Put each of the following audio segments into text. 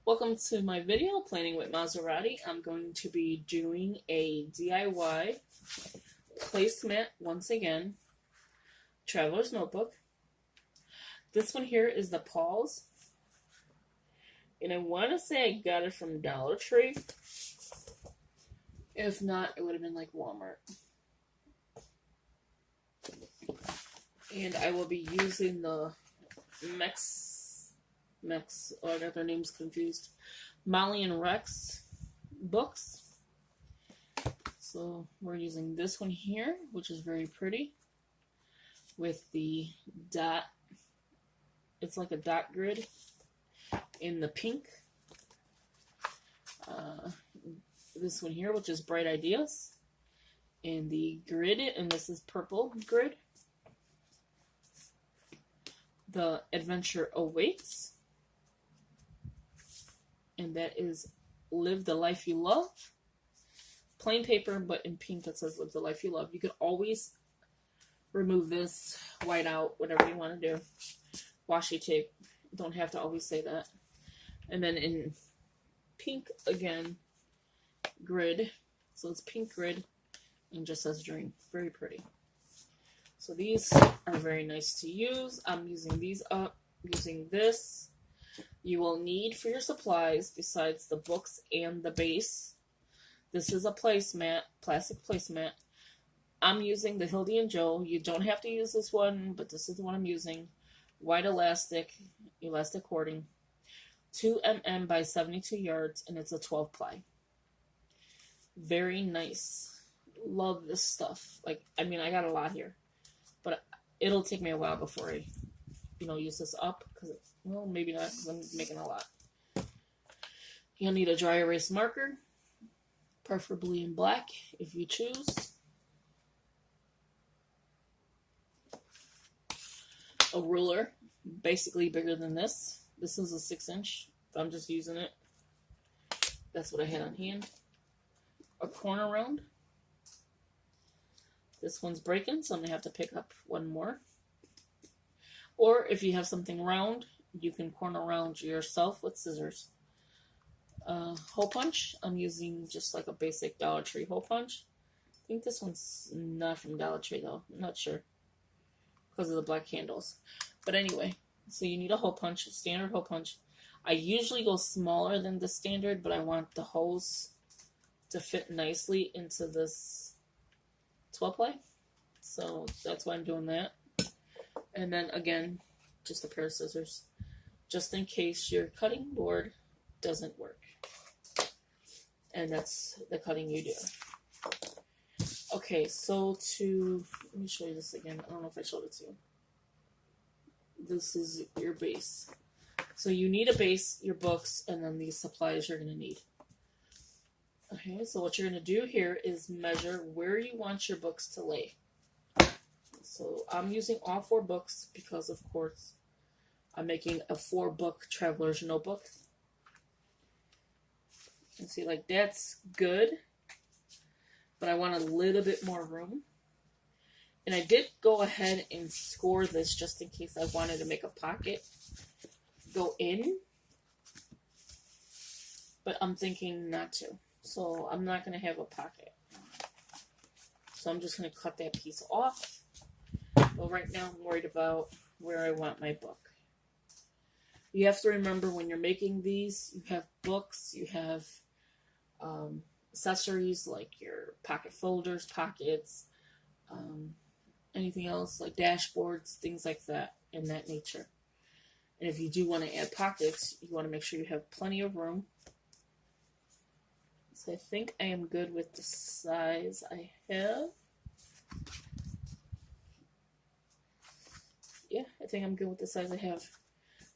Welcome to my video, Planning with Maserati. I'm going to be doing a DIY placemat once again, Traveler's Notebook. This one here is the Paws. And I want to say I got it from Dollar Tree. If not, it would have been like Walmart. And I will be using the oh, I got their names confused. Molly and Rex books. So we're using this one here, which is very pretty, with the dot. It's like a dot grid in the pink. This one here, which is Bright Ideas, and the grid, and this is purple grid. The Adventure Awaits, and that is Live the Life You Love. Plain paper, but in pink it says Live the Life You Love. You could always remove this, white out, whatever you want to do. Washi tape, don't have to always say that. And then in pink again, grid. So it's pink grid and just says Dream. Very pretty. So these are very nice to use. I'm using these up, using this. You will need for your supplies, besides the books and the base. This is a placemat, plastic placemat. I'm using the Hildy and Joe. You don't have to use this one, but this is the one I'm using. White elastic cording. 2 mm by 72 yards, and it's a 12 ply. Very nice. Love this stuff. I got a lot here. But it'll take me a while before I, use this up. Well, maybe not, because I'm making a lot. You'll need a dry erase marker, preferably in black, if you choose. A ruler, basically bigger than this. This is a 6-inch. I'm just using it. That's what I had on hand. A corner round. This one's breaking, so I'm going to have to pick up one more. Or if you have something round, you can corner round yourself with scissors. Hole punch. I'm using just like a basic Dollar Tree hole punch. I think this one's not from Dollar Tree though. I'm not sure. Because of the black handles. But anyway, so you need a hole punch, a standard hole punch. I usually go smaller than the standard, but I want the holes to fit nicely into this 12 ply. So that's why I'm doing that. And then again, just a pair of scissors, just in case your cutting board doesn't work. And that's the cutting you do. Okay, so let me show you this again. I don't know if I showed it to you. This is your base. So you need a base, your books, and then these supplies you're going to need. Okay, so what you're going to do here is measure where you want your books to lay. So I'm using all 4 books because, of course, I'm making a 4-book Traveler's Notebook. And see, like, that's good, but I want a little bit more room. And I did go ahead and score this just in case I wanted to make a pocket go in, but I'm thinking not to. So I'm not going to have a pocket. So I'm just going to cut that piece off. Well, right now I'm worried about where I want my book. You have to remember when you're making these, you have books, you have accessories like your pocket folders, pockets, anything else like dashboards, things like that in that nature. And if you do want to add pockets, you want to make sure you have plenty of room. So I think I am good with the size I have. Yeah, I think I'm good with the size I have.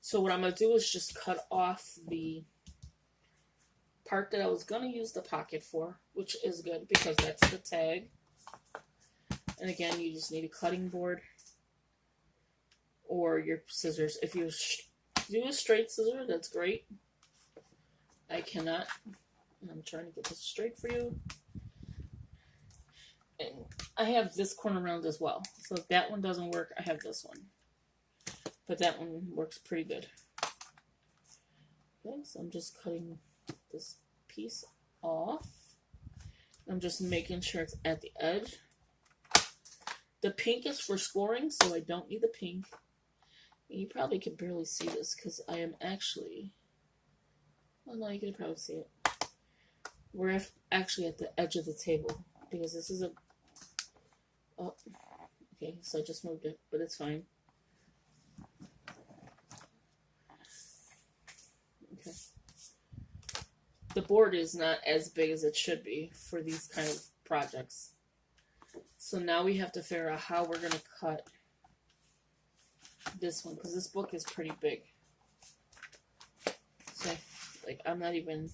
So what I'm going to do is just cut off the part that I was going to use the pocket for, which is good because that's the tag. And again, you just need a cutting board or your scissors. If you do a straight scissor, that's great. I cannot. I'm trying to get this straight for you. And I have this corner round as well. So if that one doesn't work, I have this one. But that one works pretty good. Okay, so I'm just cutting this piece off. I'm just making sure it's at the edge. The pink is for scoring, so I don't need the pink. You probably can barely see this because I am actually... Well, no, you can probably see it. We're actually at the edge of the table because this is a... Oh, okay, so I just moved it, but it's fine. Okay. The board is not as big as it should be for these kind of projects. So now we have to figure out how we're going to cut this one, because this book is pretty big. So, like, I'm not even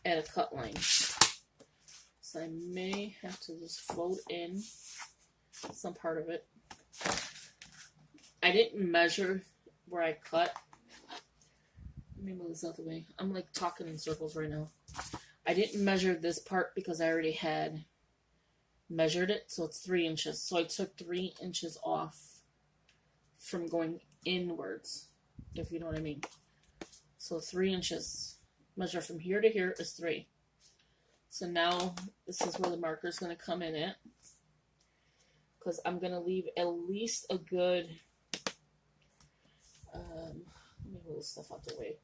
at a cut line. So I may have to just fold in some part of it. I didn't measure where I cut. Let me move this out the way. I'm like talking in circles right now. I didn't measure this part because I already had measured it, so it's 3 inches. So I took 3 inches off from going inwards, if you know what I mean. So 3 inches. Measure from here to here is 3. So now this is where the marker is going to come in at, because I'm going to leave at least a good, let me move this stuff out the way.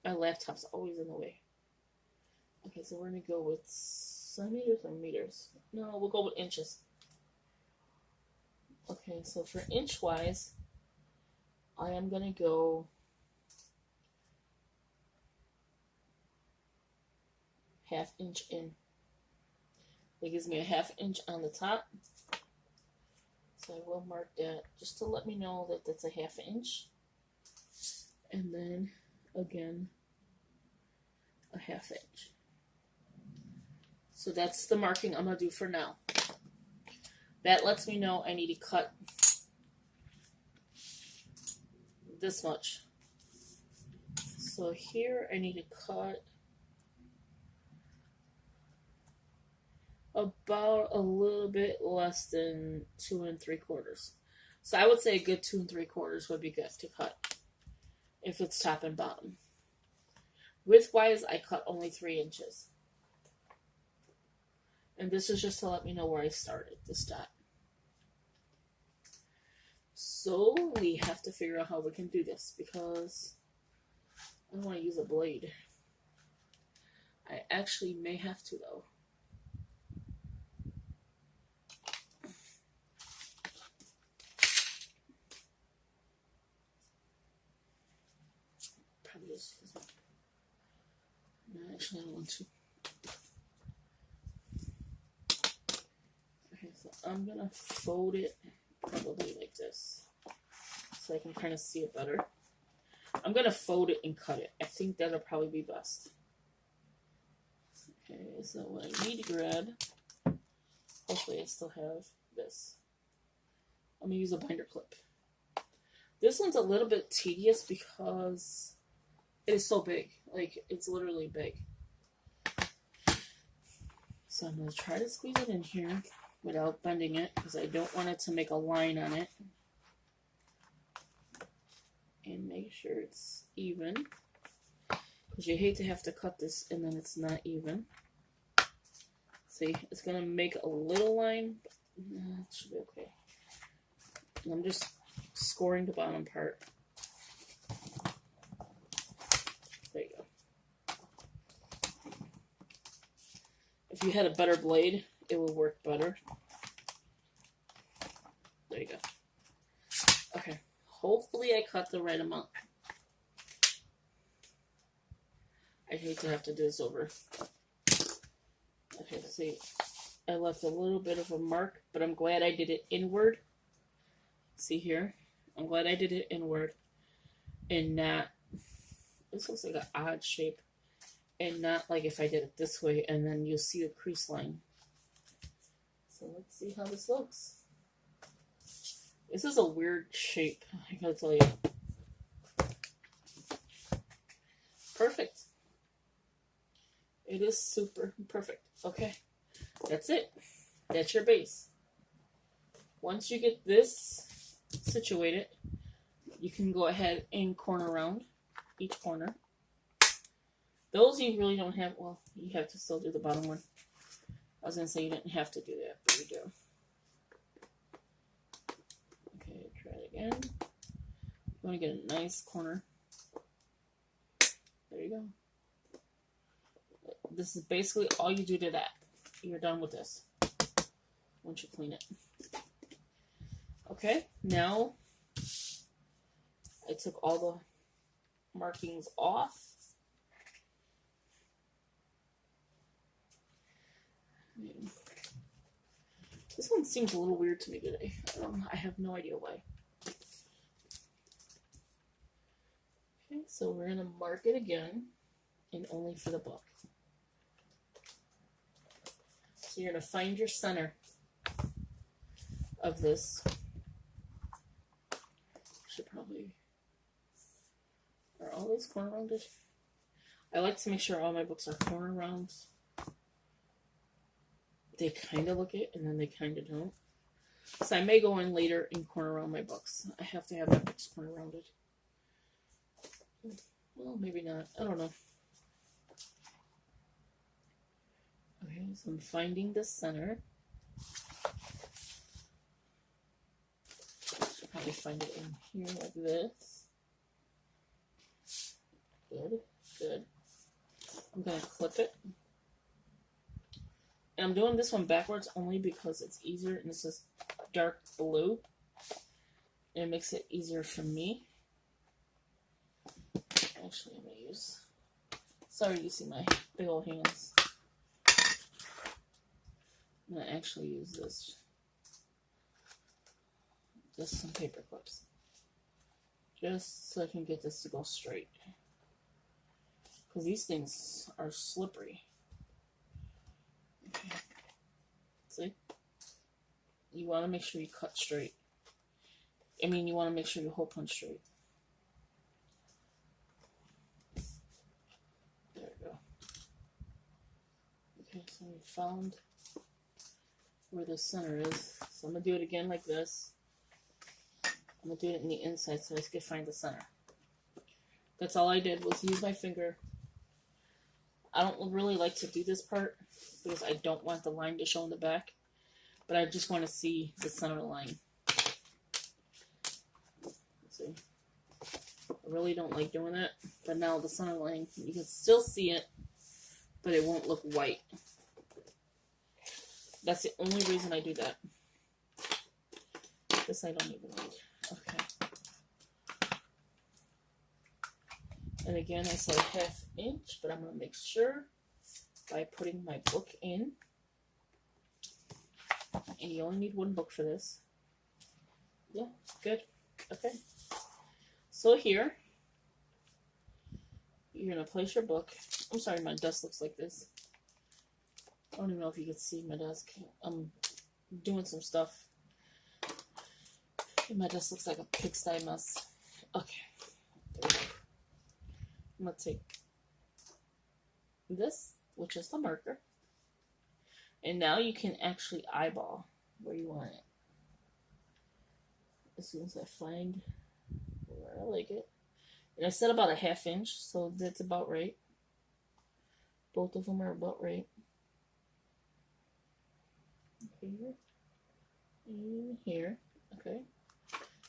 My laptop's always in the way. Okay, so we're going to go with centimeters or meters? No, we'll go with inches. Okay, so for inch-wise, I am going to go ½ inch in. That gives me a ½ inch on the top. So I will mark that just to let me know that that's a ½ inch. And then, again, a ½ inch. So that's the marking I'm going to do for now. That lets me know I need to cut this much. So here I need to cut about a little bit less than 2 3/4. So I would say a good 2 3/4 would be good to cut if it's top and bottom. Width-wise, I cut only 3 inches. And this is just to let me know where I started, this dot. So we have to figure out how we can do this, because I don't want to use a blade. I actually may have to, though. Probably just because... No, actually I don't want to. Okay, so I'm going to fold it probably like this, so I can kind of see it better. I'm going to fold it and cut it. I think that'll probably be best. Okay, so what I need to grab, hopefully I still have this. I'm going to use a binder clip. This one's a little bit tedious because it is so big. Like, it's literally big. So I'm going to try to squeeze it in here without bending it, because I don't want it to make a line on it. And make sure it's even, because you hate to have to cut this and then it's not even. See, it's going to make a little line, but it should be okay. And I'm just scoring the bottom part. There you go. If you had a better blade, it would work better. There you go. Okay. Hopefully I cut the right amount. I hate to have to do this over. Okay, see. I left a little bit of a mark, but I'm glad I did it inward. See here? I'm glad I did it inward and not... This looks like an odd shape. And not like if I did it this way and then you'll see the crease line. So let's see how this looks. This is a weird shape, I gotta tell you. Perfect. It is super perfect. Okay, that's it. That's your base. Once you get this situated, you can go ahead and corner around each corner. Those you really don't have, well, you have to still do the bottom one. I was going to say you didn't have to do that, but you do. Okay, try it again. You want to get a nice corner. There you go. This is basically all you do to that. You're done with this once you clean it. Okay, now I took all the markings off. This one seems a little weird to me today. I have no idea why. Okay, so we're going to mark it again, and only for the book. So you're going to find your center of this. Should probably... Are all these corner rounded? I like to make sure all my books are corner rounds. They kind of look it, and then they kind of don't. So I may go in later and corner round my books. I have to have my books corner rounded. Well, maybe not. I don't know. Okay, so I'm finding the center. Should probably find it in here like this. Good, good. I'm going to clip it. And I'm doing this one backwards only because it's easier, and this is dark blue. And it makes it easier for me. Actually, I'm going to use... Sorry you see my big old hands. I'm going to actually use this. Just some paper clips. Just so I can get this to go straight. Because these things are slippery. Okay. See? You want to make sure you cut straight. I mean, you want to make sure you hole punch straight. There we go. Okay, so we found where the center is. So I'm going to do it again like this. I'm going to do it in the inside so I can find the center. That's all I did was use my finger. I don't really like to do this part because I don't want the line to show in the back. But I just want to see the center line. Let's see. I really don't like doing that. But now the center line, you can still see it, but it won't look white. That's the only reason I do that. This I don't even need. Okay. And again, I said 1/2 inch, but I'm going to make sure by putting my book in. And you only need one book for this. Yeah, good. Okay. So here, you're going to place your book. I'm sorry, my desk looks like this. I don't even know if you can see my desk. I'm doing some stuff. And my desk looks like a pigsty mess. Okay. There we go. I'm going to take this, which is the marker. And now you can actually eyeball where you want it. As soon as I find where I like it. And I said about 1/2 inch, so that's about right. Both of them are about right. Here and here. Okay.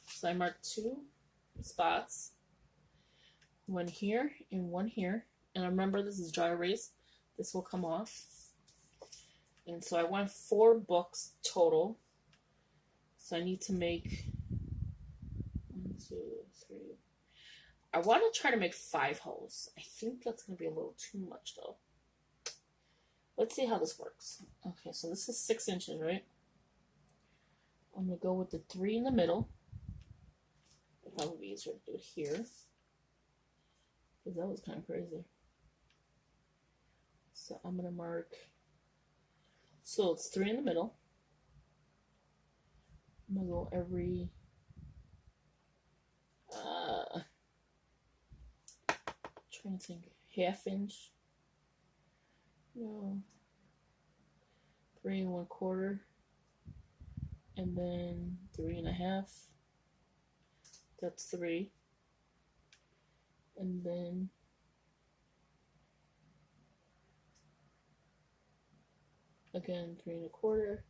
So I marked 2 spots. One here and one here. And remember, this is dry erase. This will come off. And so I want 4 books total. So I need to make 1, 2, 3. I want to try to make 5 holes. I think that's going to be a little too much though. Let's see how this works. Okay, so this is 6 inches, right? I'm going to go with the 3 in the middle. It'll probably be easier to do it here. Because that was kind of crazy. So I'm going to mark... So it's 3 in the middle. I'm going to go every... trying to think. 1/2 inch. No. 3 1/4. And then 3 1/2. That's 3. And then again 3 1/4,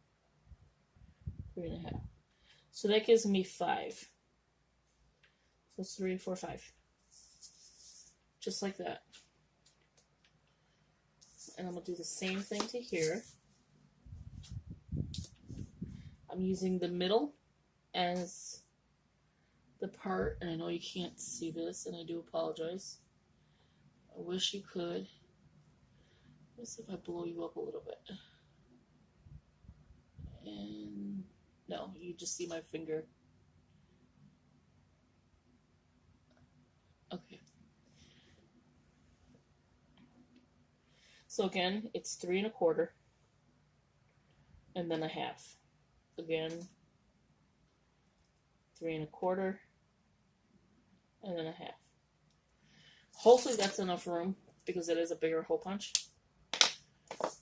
3 1/2. So that gives me 5. So it's 3, 4, 5. Just like that. And I'm going to do the same thing to here. I'm using the middle as the part, and I know you can't see this, and I do apologize. I wish you could. Let's see if I blow you up a little bit. And no, you just see my finger. Okay. So again, it's 3 1/4, and then 1/2. Again, 3 1/4, and then 1/2. Hopefully that's enough room because it is a bigger hole punch.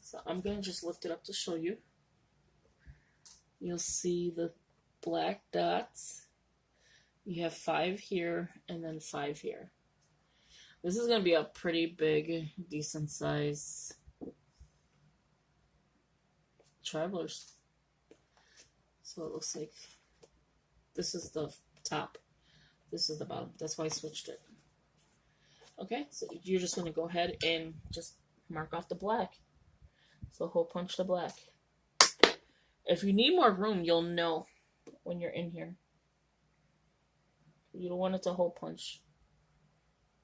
So I'm going to just lift it up to show you. You'll see the black dots. You have 5 here and then 5 here. This is going to be a pretty big, decent size Travelers. So it looks like this is the top. This is the bottom. That's why I switched it. Okay, so you're just going to go ahead and just mark off the black. So hole punch the black. If you need more room, you'll know when you're in here. You don't want it to hole punch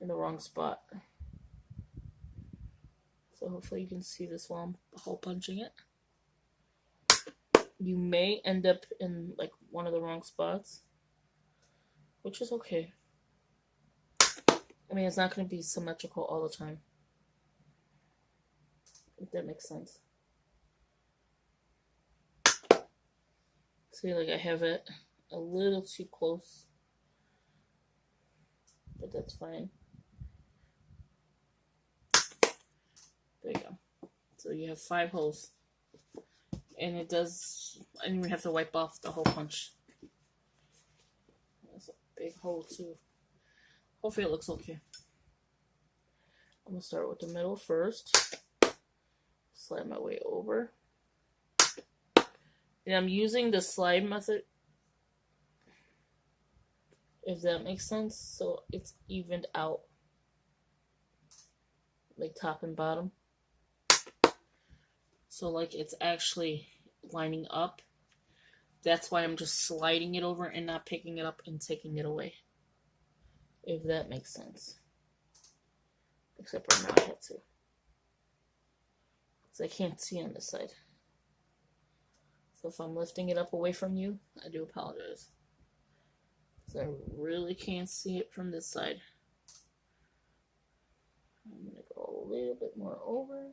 in the wrong spot. So hopefully you can see this while I'm hole punching it. You may end up in like one of the wrong spots, which is okay. I mean, it's not going to be symmetrical all the time, if that makes sense. See, like I have it a little too close, but that's fine. There you go. So you have 5 holes. And it does, I didn't even have to wipe off the hole punch. That's a big hole too. Hopefully it looks okay. I'm going to start with the middle first. Slide my way over. And I'm using the slide method, if that makes sense, so it's evened out. Like top and bottom. So like it's actually lining up. That's why I'm just sliding it over and not picking it up and taking it away. If that makes sense. Except right now I had to. Because I can't see on this side. So if I'm lifting it up away from you, I do apologize. Because I really can't see it from this side. I'm going to go a little bit more over.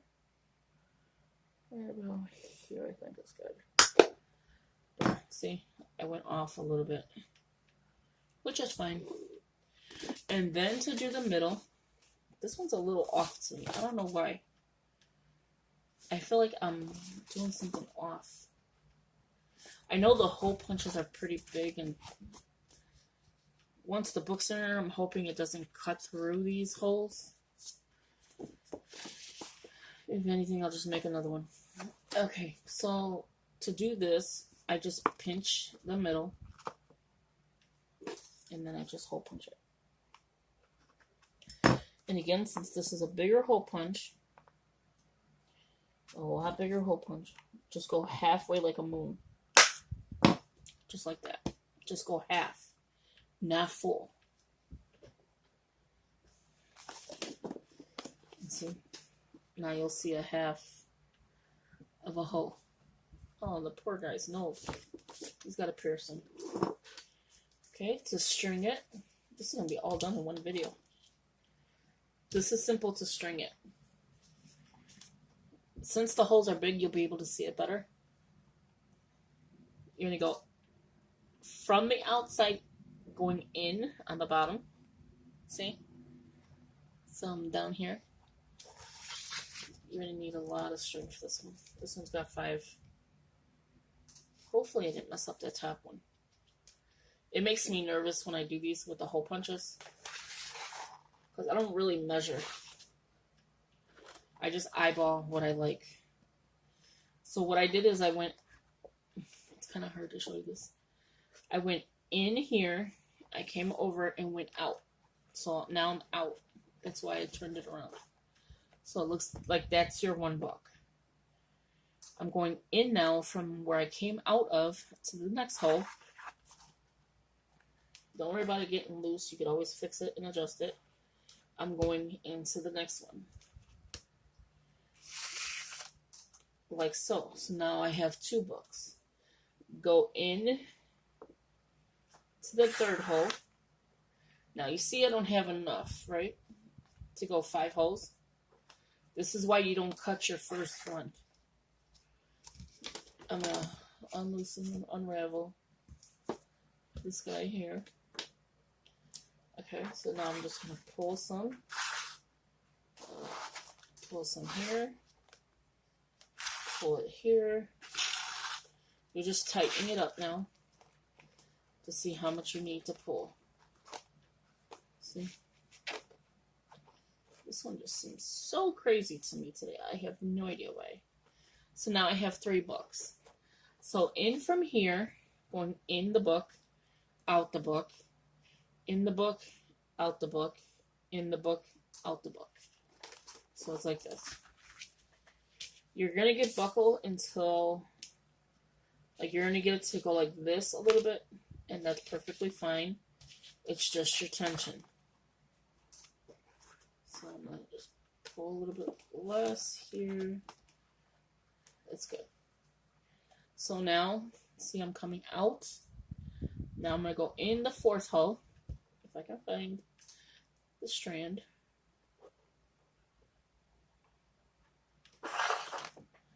Right about here, I think is good. There, see, I went off a little bit, which is fine. And then to do the middle, this one's a little off to me. I don't know why. I feel like I'm doing something off. I know the hole punches are pretty big, and once the book's in there, I'm hoping it doesn't cut through these holes. If anything, I'll just make another one. Okay, so to do this, I just pinch the middle, and then I just hole punch it. And again, since this is a bigger hole punch, a lot bigger hole punch, just go halfway like a moon. Just like that. Just go half, not full. And see? Now you'll see a half of a hole. Oh, the poor guy's nose. He's got a piercing. Okay, to string it. This is going to be all done in one video. This is simple to string it. Since the holes are big, you'll be able to see it better. You're going to go from the outside going in on the bottom. See? Some down here. You're going to need a lot of string for this one. This one's got 5. Hopefully I didn't mess up that top one. It makes me nervous when I do these with the hole punches. Because I don't really measure. I just eyeball what I like. So what I did is I went... It's kind of hard to show you this. I went in here. I came over and went out. So now I'm out. That's why I turned it around. So it looks like that's your $1. I'm going in now from where I came out of to the next hole. Don't worry about it getting loose. You can always fix it and adjust it. I'm going into the next one. Like so. So now I have $2. Go in to the third hole. Now you see I don't have enough, right? To go 5 holes. This is why you don't cut your first one. I'm going to unloosen and unravel this guy here. Okay, so now I'm just going to pull some here, pull it here. You're just tightening it up now to see how much you need to pull. See? This one just seems so crazy to me today. I have no idea why. So now I have $3. So in from here, going in the book, out the book, in the book, out the book, in the book, out the book. So it's like this. You're going to get buckle until, like, you're going to get it to go like this a little bit, and that's perfectly fine. It's just your tension. So I'm going to just pull a little bit less here. That's good. So now, see I'm coming out. Now I'm going to go in the 4th hole, if I can find the strand.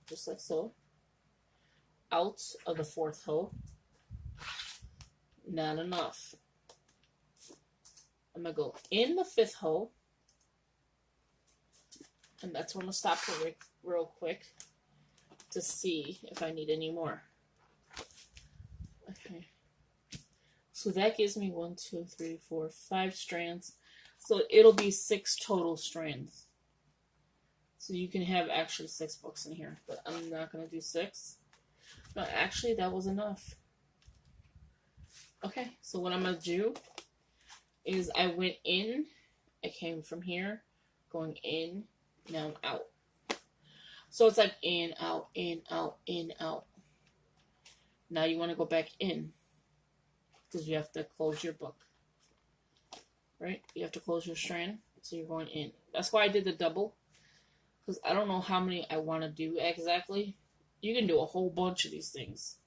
Just like so. Out of the 4th hole. Not enough. I'm going to go in the 5th hole. And that's where I'm going to stop real quick to see if I need any more. Okay. So that gives me 1, 2, 3, 4, 5 strands. So it'll be 6 total strands. So you can have actually 6 books in here. But I'm not going to do 6. No, actually that was enough. Okay, so what I'm going to do is I went in. I came from here, going in. Now I'm out. So it's like in, out, in, out, in, out. Now you want to go back in. Because you have to close your book. Right? You have to close your strand. So you're going in. That's why I did the double. Because I don't know how many I want to do exactly. You can do a whole bunch of these things.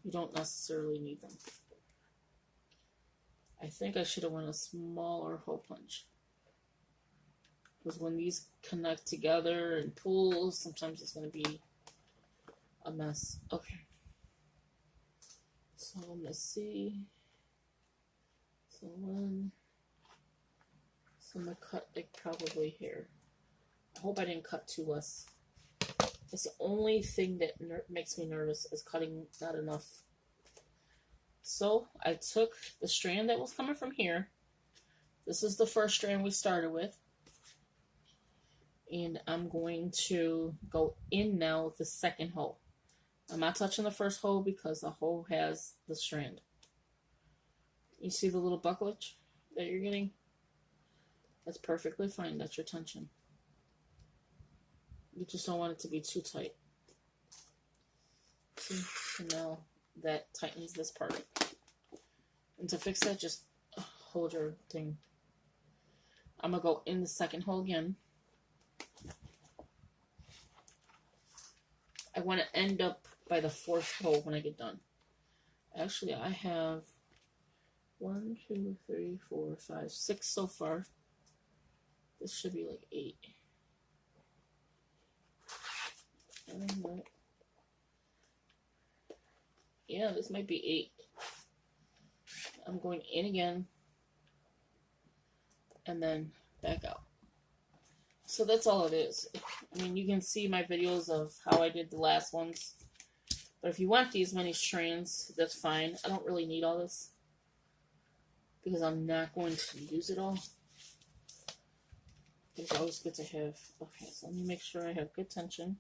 You don't necessarily need them. I think I should have went a smaller hole punch. Because when these connect together and pull, sometimes it's going to be a mess. Okay. So I'm going to see. So one. So I'm going to cut like probably here. I hope I didn't cut too less. That's the only thing that makes me nervous is cutting not enough. So I took the strand that was coming from here. This is the first strand we started with. And I'm going to go in now with the 2nd hole. I'm not touching the 1st hole because the hole has the strand. You see the little bucklage that you're getting? That's perfectly fine. That's your tension. You just don't want it to be too tight. See? So now that tightens this part. And to fix that, just hold your thing. I'm going to go in the 2nd hole again. I want to end up by the 4th hole when I get done. Actually, I have 1, 2, 3, 4, 5, 6 so far. This should be like 8. Yeah, this might be 8. I'm going in again. And then back out. So that's all it is. I mean, you can see my videos of how I did the last ones. But if you want these many strands, that's fine. I don't really need all this. because I'm not going to use it all. It's always good to have. Okay, so let me make sure I have good tension.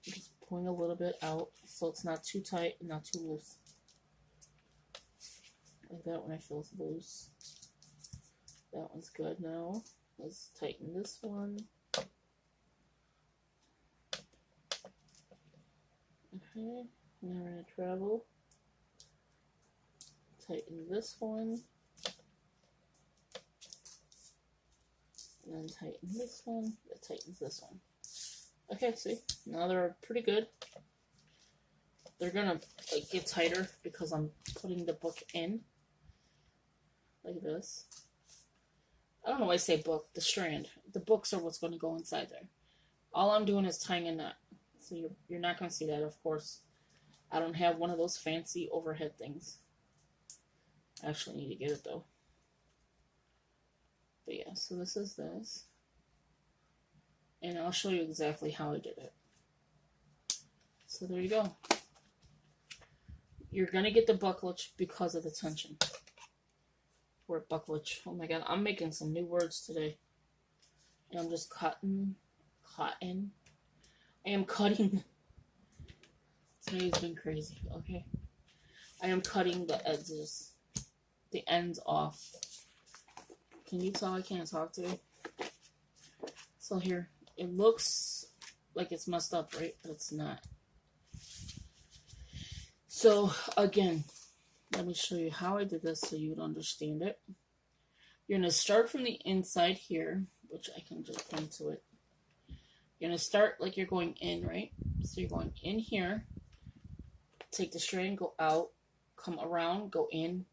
Just pulling a little bit out so it's not too tight and not too loose. Like that when I feel it's loose. That one's good now. Let's tighten this one. Okay, now we're going to travel. Tighten this one. And then tighten this one. That tightens this one. Okay, see? Now they're pretty good. They're going to like get tighter because I'm putting the book in. Like this. I don't know why I say book, the strand. The books are what's going to go inside there. All I'm doing is tying a knot. So you're not going to see that, of course. I don't have one of those fancy overhead things. I actually need to get it, though. But yeah, so this is this. And I'll show you exactly how I did it. So there you go. You're going to get the buckledge because of the tension. Word buckledge. Oh my god, I'm making some new words today. And I'm just cotton. I am cutting. Today's been crazy, okay? I am cutting the edges. The ends off. Can you tell I can't talk today? So here, it looks like it's messed up, right? But it's not. So, again, let me show you how I did this so you would understand it. You're going to start from the inside here, which I can just point to it. You're going to start like you're going in, right? So you're going in here, take the strand, go out, come around, go in,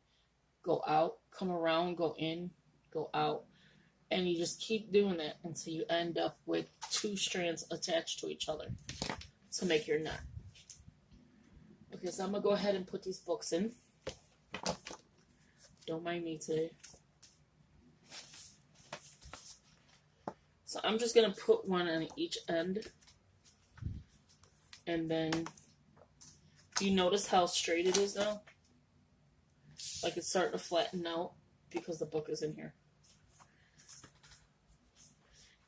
go out, come around, go in, go out. And you just keep doing that until you end up with 2 strands attached to each other to make your knot. Okay, so I'm going to go ahead and put these books in. Don't mind me today. So I'm just going to put one on each end. And then, do you notice how straight it is now? Like it's starting to flatten out because the book is in here.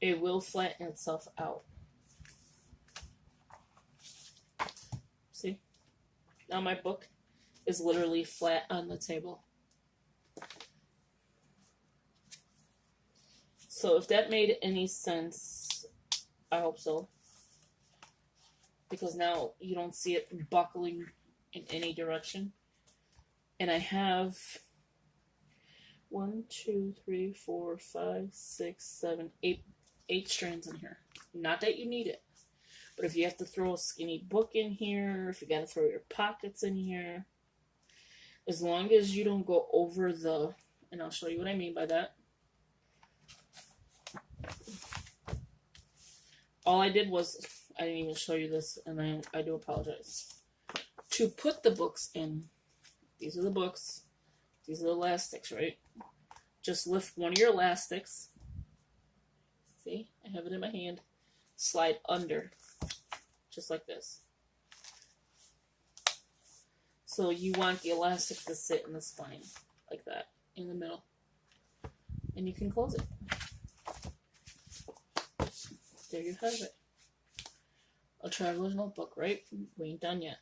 It will flatten itself out. See? Now my book is literally flat on the table. So if that made any sense, I hope so. Because now you don't see it buckling in any direction. And I have 1, 2, 3, 4, 5, 6, 7, 8 strands in here. Not that you need it. But if you have to throw a skinny book in here, if you got to throw your pockets in here, as long as you don't go over the, and I'll show you what I mean by that. All I did was, I didn't even show you this, and I do apologize. To put the books in, these are the books, these are the elastics, right? Just lift one of your elastics. See, I have it in my hand. Slide under, just like this. So you want the elastic to sit in the spine, like that, in the middle. And you can close it. There you have it. A traveler's notebook, right? We ain't done yet.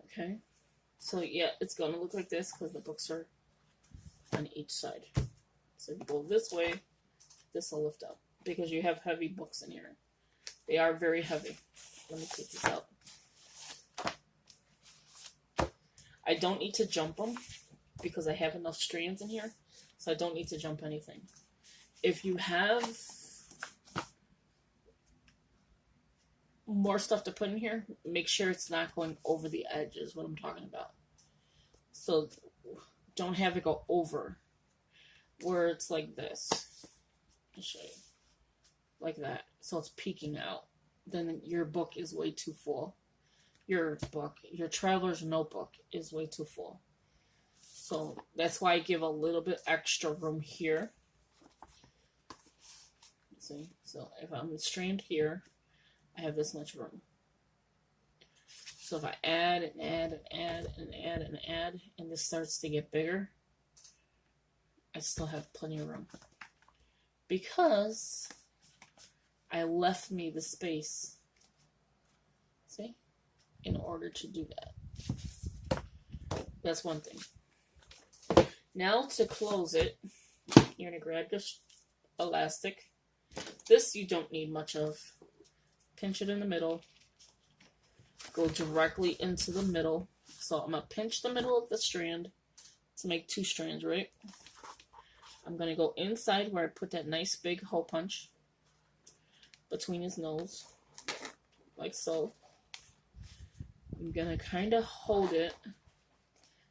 Okay. So yeah, it's going to look like this because the books are on each side. So if you go this way, this will lift up because you have heavy books in here. They are very heavy. Let me take this out. I don't need to jump them because I have enough strands in here, so I don't need to jump anything. If you have more stuff to put in here, make sure it's not going over the edge is what I'm talking about. So don't have it go over where it's like this. I'll show you. Like that. So it's peeking out. Then your book is way too full. Your traveler's notebook is way too full. So that's why I give a little bit extra room here. See? So if I'm strand here, I have this much room. So if I add and add and add and add and add, and this starts to get bigger, I still have plenty of room. Because I left me the space, see, in order to do that. That's one thing. Now to close it, you're going to grab this elastic. This you don't need much of. Pinch it in the middle. Go directly into the middle. So I'm going to pinch the middle of the strand to make 2 strands, right? I'm going to go inside where I put that nice big hole punch between his nose, like so. I'm going to kind of hold it.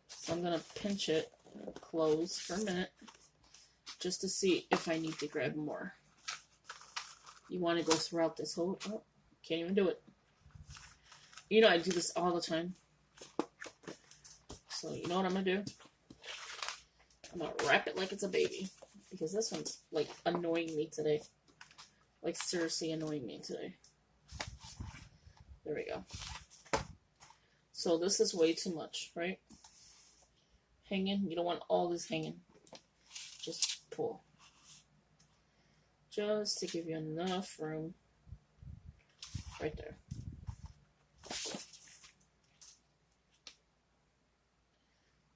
So I'm going to pinch it, close for a minute, just to see if I need to grab more. You want to go throughout this whole... Oh, can't even do it. You know I do this all the time. So you know what I'm going to do? I'm going to wrap it like it's a baby. Because this one's, like, annoying me today. Like, seriously annoying me today. There we go. So this is way too much, right? Hanging. You don't want all this hanging. Just pull. Just to give you enough room. Right there.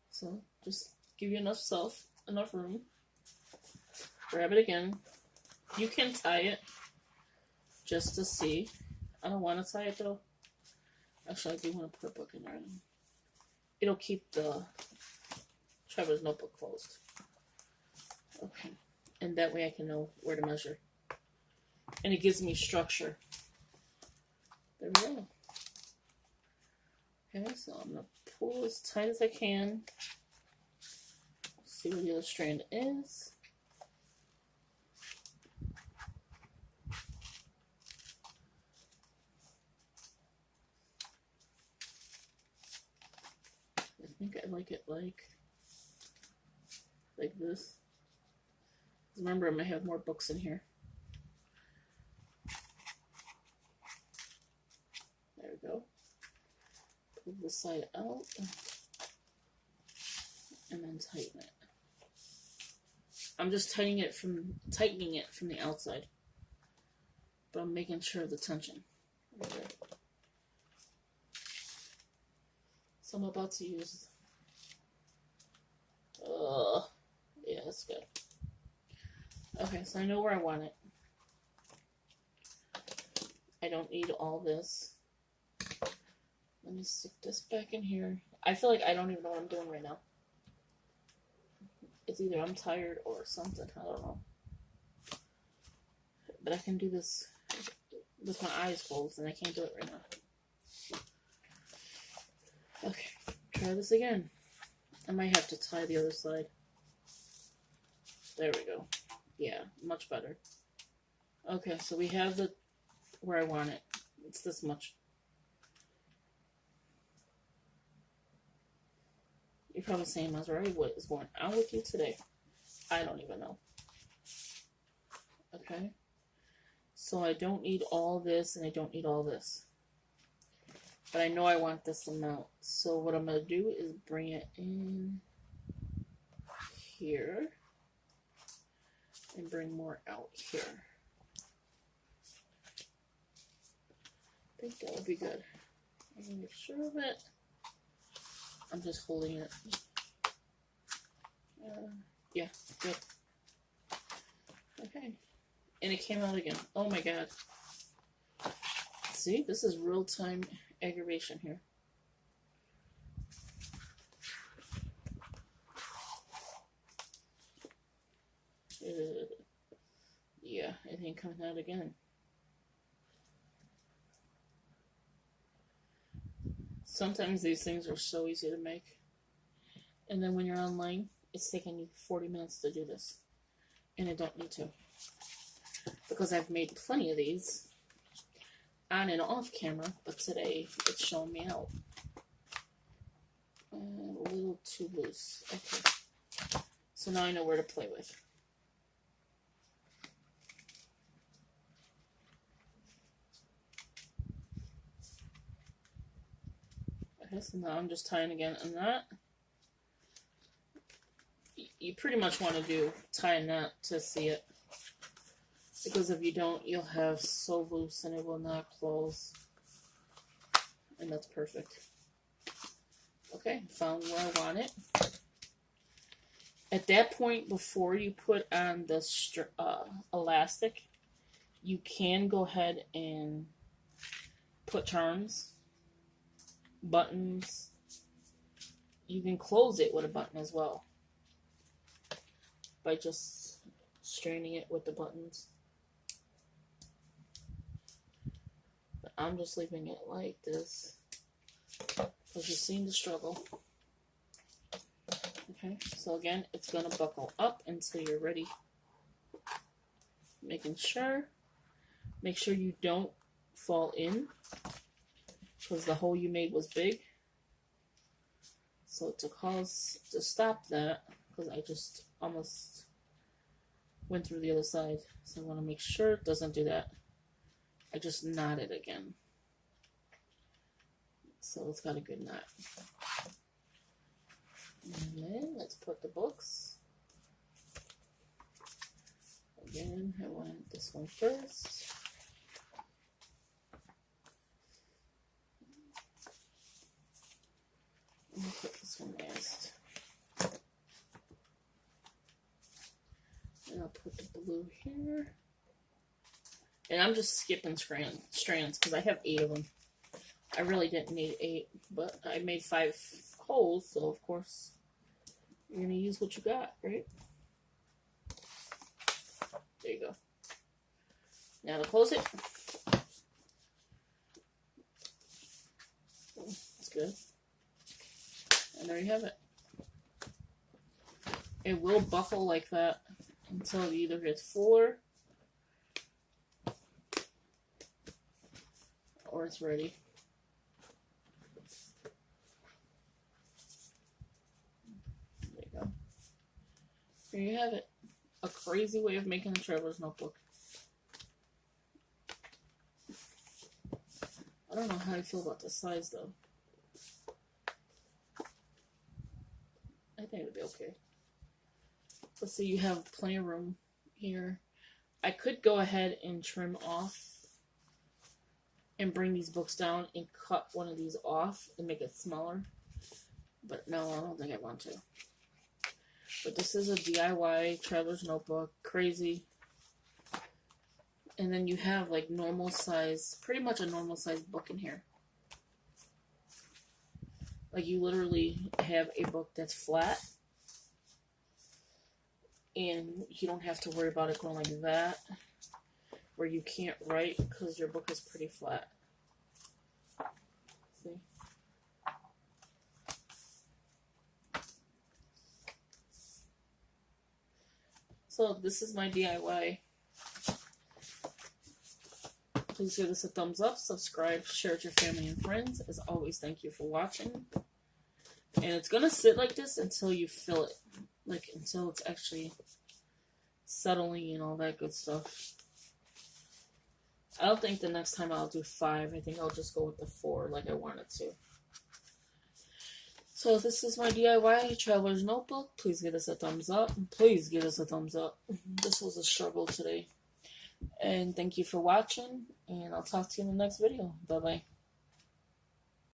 So, just give you enough room. Grab it again. You can tie it just to see. I don't want to tie it though. Actually, I do want to put a book in there. It'll keep the traveler's notebook closed. Okay. And that way I can know where to measure. And it gives me structure. There we go. Okay, so I'm going to pull as tight as I can. See where the other strand is. I think I like it like this. Remember, I might have more books in here. There we go. Pull this side out. And then tighten it. I'm just tightening it from the outside. But I'm making sure of the tension. Okay. So I'm about to use... yeah, that's good. Okay, so I know where I want it. I don't need all this. Let me stick this back in here. I feel like I don't even know what I'm doing right now. It's either I'm tired or something. I don't know. But I can do this with my eyes closed, and I can't do it right now. Okay, try this again. I might have to tie the other side. There we go. Yeah, much better. Okay, so we have the where I want it. It's this much. You're probably saying, Maserati, what is going on with you today? I don't even know. Okay. So I don't need all this, and I don't need all this. But I know I want this amount. So what I'm going to do is bring it in here. And bring more out here. I think that would be good. I'm going to make sure of it. I'm just holding it. Yeah, good. Okay. And it came out again. Oh my god. See, this is real-time aggravation here. Yeah, it ain't coming out again. Sometimes these things are so easy to make. And then when you're online, it's taking you 40 minutes to do this. And I don't need to. Because I've made plenty of these on and off camera, but today it's showing me out. A little too loose. Okay. So now I know where to play with. Okay, so now I'm just tying again on that. You pretty much want to do tie a knot to see it. Because if you don't, you'll have so loose and it will not close. And that's perfect. Okay, found where I want it. At that point, before you put on the elastic, you can go ahead and put charms, buttons. You can close it with a button as well by just straining it with the buttons. But I'm just leaving it like this because you've seen the struggle. Okay, so again, it's going to buckle up until you're ready. Make sure you don't fall in because the hole you made was big. So to stop that, because I just almost went through the other side. So I want to make sure it doesn't do that. I just knot it again. So it's got a good knot. And then let's put the books. Again, I want this one first. And I'll put this one last. And I'll put the blue here. And I'm just skipping strands because I have 8 of them. I really didn't need 8, but I made 5 holes, so of course you're going to use what you got, right? There you go. Now to close it. That's good. And there you have it. It will buckle like that until it either gets fuller or it's ready. There you go. There you have it. A crazy way of making a traveler's notebook. I don't know how I feel about the size though. I think it'll be okay. Let's see, you have plenty of room here. I could go ahead and trim off and bring these books down and cut one of these off and make it smaller. But no, I don't think I want to. But this is a DIY traveler's notebook. Crazy. And then you have like normal size, pretty much a normal size book in here. Like you literally have a book that's flat. And you don't have to worry about it going like that. Where you can't write because your book is pretty flat. See? So this is my DIY. Please give this a thumbs up, subscribe, share with your family and friends. As always, thank you for watching. And it's going to sit like this until you fill it. Like until it's actually settling and all that good stuff. I don't think the next time I'll do 5. I think I'll just go with the 4 like I wanted to. So this is my DIY Traveler's Notebook. Please give us a thumbs up. Please give us a thumbs up. This was a struggle today. And thank you for watching. And I'll talk to you in the next video. Bye-bye.